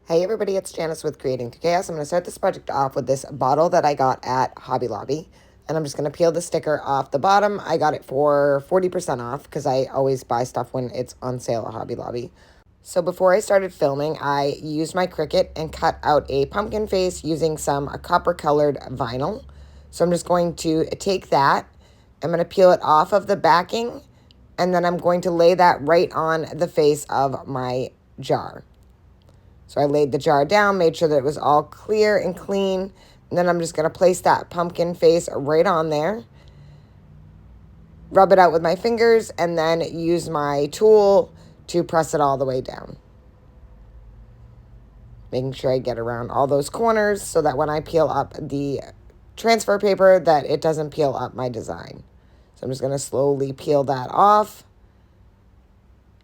Hey everybody, it's Janice with Creating to Chaos. I'm going to start this project off with this bottle that I got at Hobby Lobby. And I'm just going to peel the sticker off the bottom. I got it for 40% off because I always buy stuff when it's on sale at Hobby Lobby. So before I started filming, I used my Cricut and cut out a pumpkin face using some copper colored vinyl. So I'm just going to take that. I'm going to peel it off of the backing. And then I'm going to lay that right on the face of my jar. So I laid the jar down, made sure that it was all clear and clean. And then I'm just going to place that pumpkin face right on there. Rub it out with my fingers and then use my tool to press it all the way down. Making sure I get around all those corners so that when I peel up the transfer paper that it doesn't peel up my design. So I'm just going to slowly peel that off.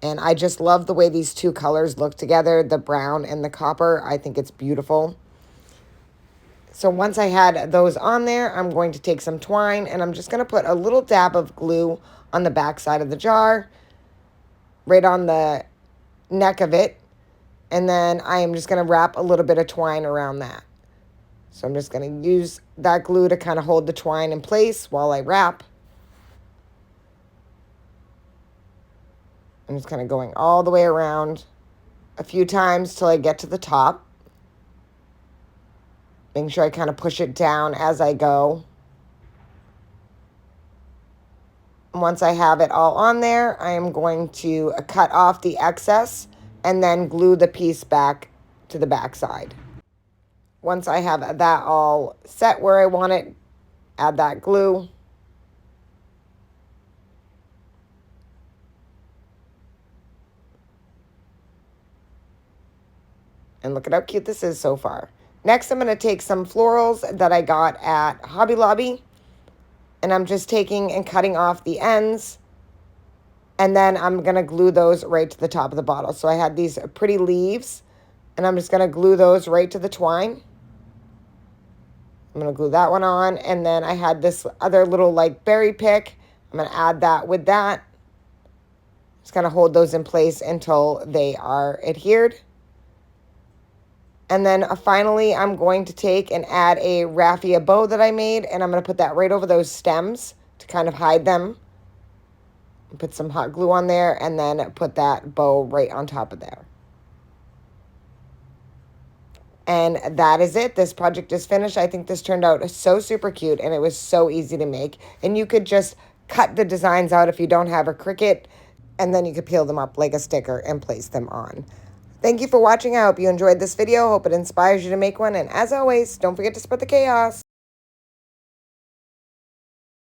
And I just love the way these two colors look together, the brown and the copper. I think it's beautiful. So once I had those on there, I'm going to take some twine and I'm just going to put a little dab of glue on the back side of the jar, right on the neck of it. And then I am just going to wrap a little bit of twine around that. So I'm just going to use that glue to kind of hold the twine in place while I wrap. I'm just kind of going all the way around a few times till I get to the top. Making sure I kind of push it down as I go. And once I have it all on there, I am going to cut off the excess and then glue the piece back to the back side. Once I have that all set where I want it, add that glue. And look at how cute this is so far. Next, I'm going to take some florals that I got at Hobby Lobby. And I'm just taking and cutting off the ends. And then I'm going to glue those right to the top of the bottle. So I had these pretty leaves. And I'm just going to glue those right to the twine. I'm going to glue that one on. And then I had this other little like berry pick. I'm going to add that with that. Just kind of hold those in place until they are adhered. And then finally, I'm going to take and add a raffia bow that I made. And I'm going to put that right over those stems to kind of hide them. Put some hot glue on there and then put that bow right on top of there. And that is it. This project is finished. I think this turned out so super cute and it was so easy to make. And you could just cut the designs out if you don't have a Cricut. And then you could peel them up like a sticker and place them on. Thank you for watching. I hope you enjoyed this video. Hope it inspires you to make one. And as always, don't forget to spread the chaos.